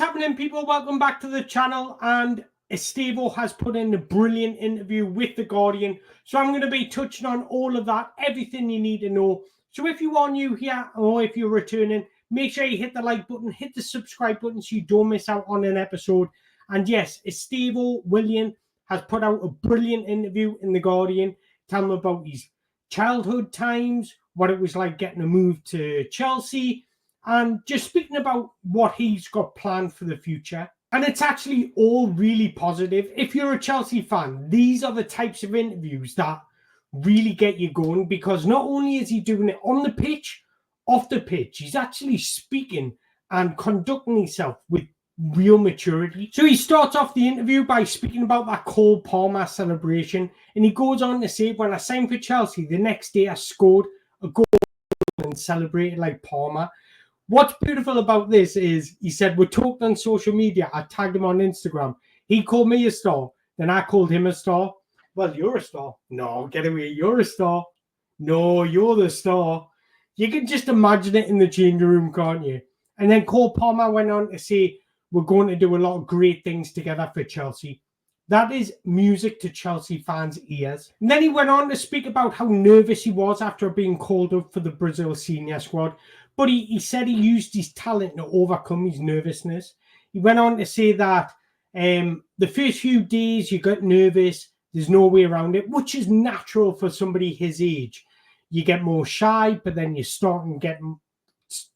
What's happening, people? Welcome back to the channel. And Estêvão has put in a brilliant interview with The Guardian. So I'm going to be touching on all of that, everything you need to know. So if you are new here or if you're returning, make sure you hit the like button, hit the subscribe button so you don't miss out on an episode. And yes, Estêvão Willian has put out a brilliant interview in The Guardian, telling about his childhood times, what it was like getting a move to Chelsea, and just speaking about what he's got planned for the future. And it's actually all really positive. If you're a Chelsea fan, these are the types of interviews that really get you going, because not only is he doing it on the pitch, off the pitch, he's actually speaking and conducting himself with real maturity. So he starts off the interview by speaking about that Cole Palmer celebration, and he goes on to say, when I signed for Chelsea, the next day I scored a goal and celebrated like Palmer. What's beautiful about this is, he said, we talked on social media. I tagged him on Instagram. He called me a star. Then I called him a star. Well, you're a star. No, get away. You're a star. No, you're the star. You can just imagine it in the changing room, can't you? And then Cole Palmer went on to say, we're going to do a lot of great things together for Chelsea. That is music to Chelsea fans' ears. And then he went on to speak about how nervous he was after being called up for the Brazil senior squad. But he said he used his talent to overcome his nervousness. He went on to say that the first few days you get nervous, there's no way around it, which is natural for somebody his age. You get more shy, but then you start and get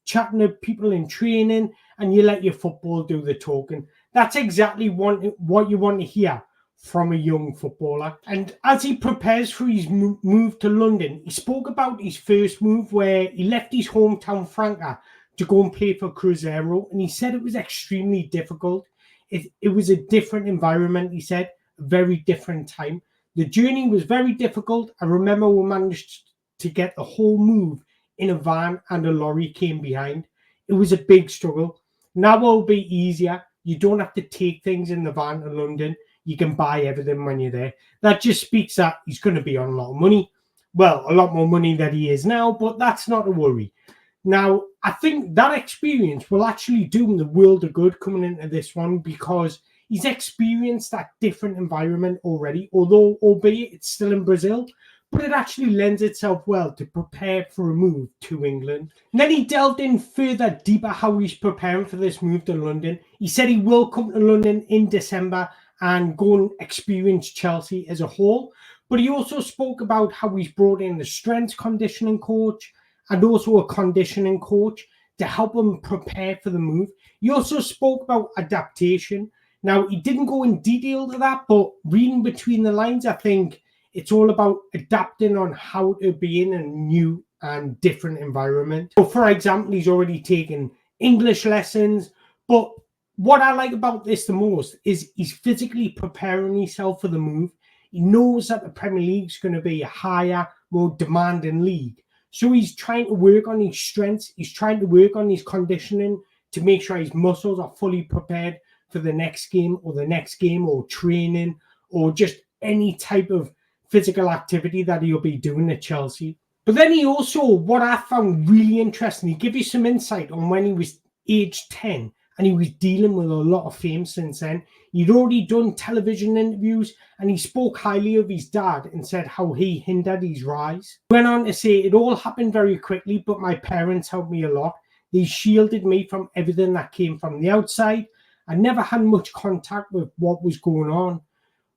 chatting to people in training, and you let your football do the talking. That's exactly what you want to hear from a young footballer. And as he prepares for his move to London, he spoke about his first move where he left his hometown Franca to go and play for Cruzeiro, and he said it was extremely difficult. It was a different environment, he said, a very different time. The journey was very difficult. I remember we managed to get the whole move in a van and a lorry came behind. It was a big struggle. Now it'll be easier. You don't have to take things in the van to London. You can buy everything when you're there. That just speaks that he's going to be on a lot of money. Well, a lot more money than he is now, but that's not a worry. Now, I think that experience will actually do him the world of good coming into this one, because he's experienced that different environment already, although albeit it's still in Brazil, but it actually lends itself well to prepare for a move to England. And then he delved in further deeper how he's preparing for this move to London. He said he will come to London in December and go and experience Chelsea as a whole. But he also spoke about how he's brought in the strength conditioning coach and also a conditioning coach to help him prepare for the move. He also spoke about adaptation. Now, he didn't go in detail to that, but reading between the lines, I think it's all about adapting on how to be in a new and different environment. So, for example, he's already taken English lessons, but what I like about this the most is he's physically preparing himself for the move. He knows that the Premier League is going to be a higher, more demanding league. So he's trying to work on his strengths. He's trying to work on his conditioning to make sure his muscles are fully prepared for the next game or training or just any type of physical activity that he'll be doing at Chelsea. But then he also, what I found really interesting, he gave you some insight on when he was age 10 and he was dealing with a lot of fame since then. He'd already done television interviews and he spoke highly of his dad and said how he hindered his rise. He went on to say, it all happened very quickly, but my parents helped me a lot. They shielded me from everything that came from the outside. I never had much contact with what was going on,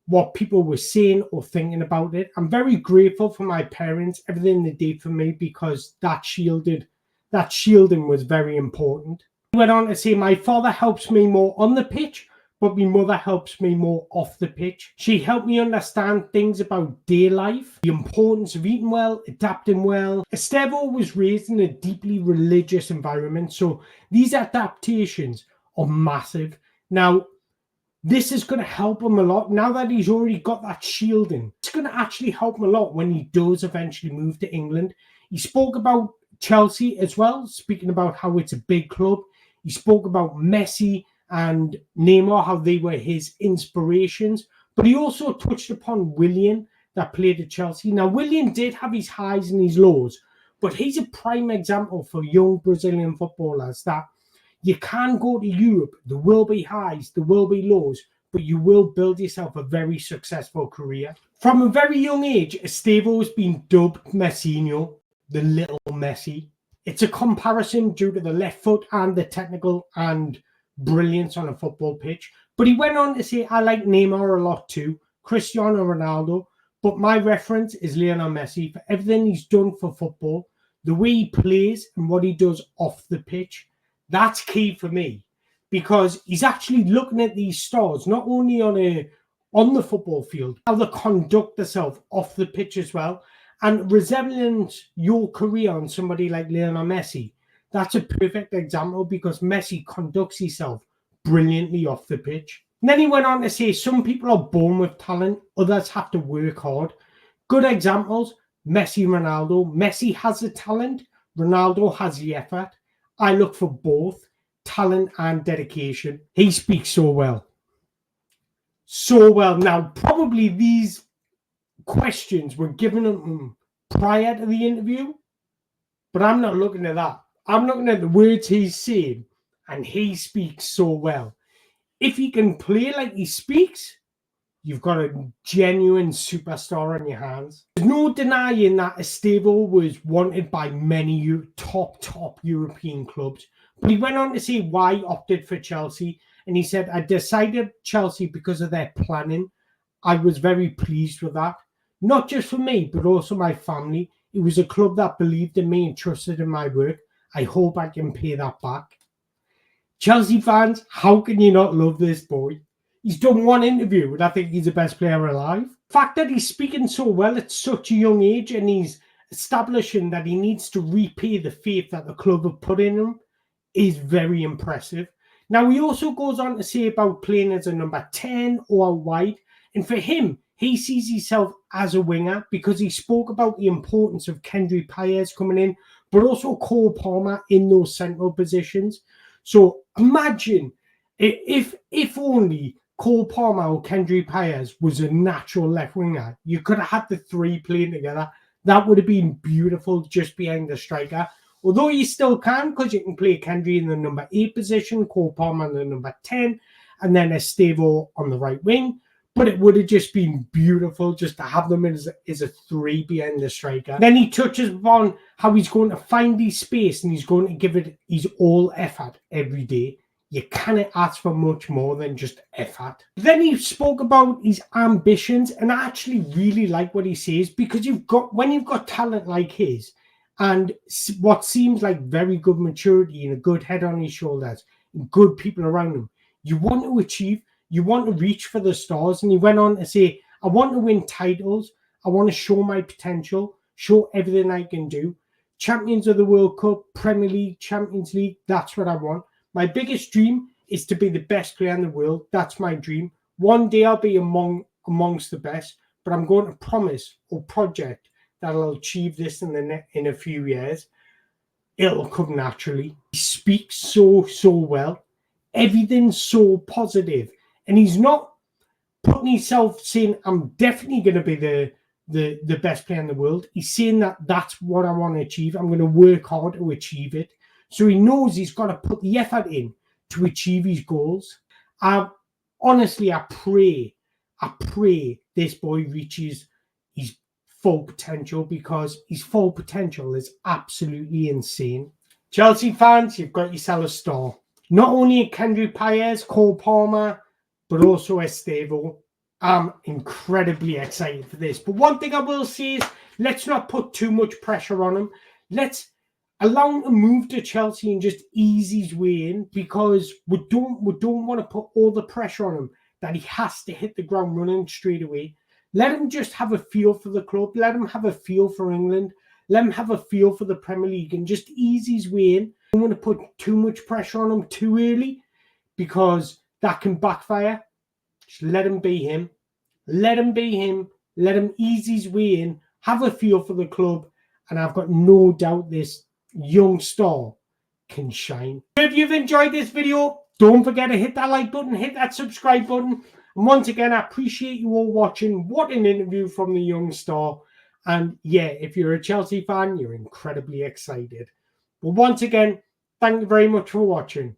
what people were saying or thinking about it. I'm very grateful for my parents, everything they did for me, because that shielding was very important. He went on to say, my father helps me more on the pitch, but my mother helps me more off the pitch. She helped me understand things about day life, the importance of eating well, adapting well. Estêvão was raised in a deeply religious environment, so these adaptations are massive. Now, this is going to help him a lot. Now that he's already got that shielding, it's going to actually help him a lot when he does eventually move to England. He spoke about Chelsea as well, speaking about how it's a big club. He spoke about Messi and Neymar, how they were his inspirations. But he also touched upon Willian, that played at Chelsea. Now, Willian did have his highs and his lows, but he's a prime example for young Brazilian footballers that You can go to Europe. There will be highs, there will be lows, but you will build yourself a very successful career. From a very young age, Estêvão has been dubbed Messinho, the little Messi. It's a comparison due to the left foot and the technical and brilliance on a football pitch. But he went on to say, I like Neymar a lot too, Cristiano Ronaldo, but my reference is Lionel Messi for everything he's done for football, the way he plays and what he does off the pitch. That's key for me, because he's actually looking at these stars, not only on the football field, how they conduct themselves off the pitch as well. And resembling your career on somebody like Lionel Messi, that's a perfect example, because Messi conducts himself brilliantly off the pitch. And then he went on to say, some people are born with talent, others have to work hard. Good examples, Messi, Ronaldo. Messi has the talent, Ronaldo has the effort. I look for both talent and dedication. He speaks so well. So well. Now, probably these questions were given him prior to the interview, but I'm not looking at that. I'm looking at the words he's saying, and he speaks so well. If he can play like he speaks, you've got a genuine superstar on your hands. There's no denying that Estêvão was wanted by many top European clubs, but he went on to say why he opted for Chelsea, and he said, I decided Chelsea because of their planning. I was very pleased with that. Not just for me, but also my family. It was a club that believed in me and trusted in my work. I hope I can pay that back. Chelsea fans, how can you not love this boy? He's done one interview, and I think he's the best player alive. The fact that he's speaking so well at such a young age, and he's establishing that he needs to repay the faith that the club have put in him, is very impressive. Now, he also goes on to say about playing as a number 10 or wide, and for him, he sees himself as a winger, because he spoke about the importance of Kendrick Paez coming in, but also Cole Palmer in those central positions. So imagine if only Cole Palmer or Kendrick Paez was a natural left winger. You could have had the three playing together. That would have been beautiful just behind the striker. Although you still can, because you can play Kendrick in the number 8 position, Cole Palmer in the number 10, and then Estêvão on the right wing. But it would have just been beautiful just to have them as a 3 behind the striker. Then he touches upon how he's going to find his space, and he's going to give it his all effort every day. You cannot ask for much more than just effort. Then he spoke about his ambitions, and I actually really like what he says, because when you've got talent like his, and what seems like very good maturity and a good head on his shoulders, and good people around him, you want to achieve. You want to reach for the stars. And he went on to say, I want to win titles. I want to show my potential, show everything I can do. Champions of the World Cup, Premier League, Champions League, that's what I want. My biggest dream is to be the best player in the world. That's my dream. One day I'll be amongst the best, but I'm going to promise or project that I'll achieve this in a few years. It'll come naturally. He speaks so well. Everything's so positive. And he's not putting himself saying, I'm definitely going to be the best player in the world. He's saying that that's what I want to achieve. I'm going to work hard to achieve it. So he knows he's got to put the effort in to achieve his goals. Honestly, I pray this boy reaches his full potential, because his full potential is absolutely insane. Chelsea fans, you've got yourself a star. Not only Kendrick Paez, Cole Palmer, but also Estêvão. I'm incredibly excited for this. But one thing I will say is, let's not put too much pressure on him. Let's allow him to move to Chelsea and just ease his way in, because we don't want to put all the pressure on him that he has to hit the ground running straight away. Let him just have a feel for the club. Let him have a feel for England. Let him have a feel for the Premier League and just ease his way in. I don't want to put too much pressure on him too early, because that can backfire. Just let him be him. Let him be him. Let him ease his way in. Have a feel for the club. And I've got no doubt this young star can shine. If you've enjoyed this video, don't forget to hit that like button, hit that subscribe button. And once again, I appreciate you all watching. What an interview from the young star. And yeah, if you're a Chelsea fan, you're incredibly excited. But once again, thank you very much for watching.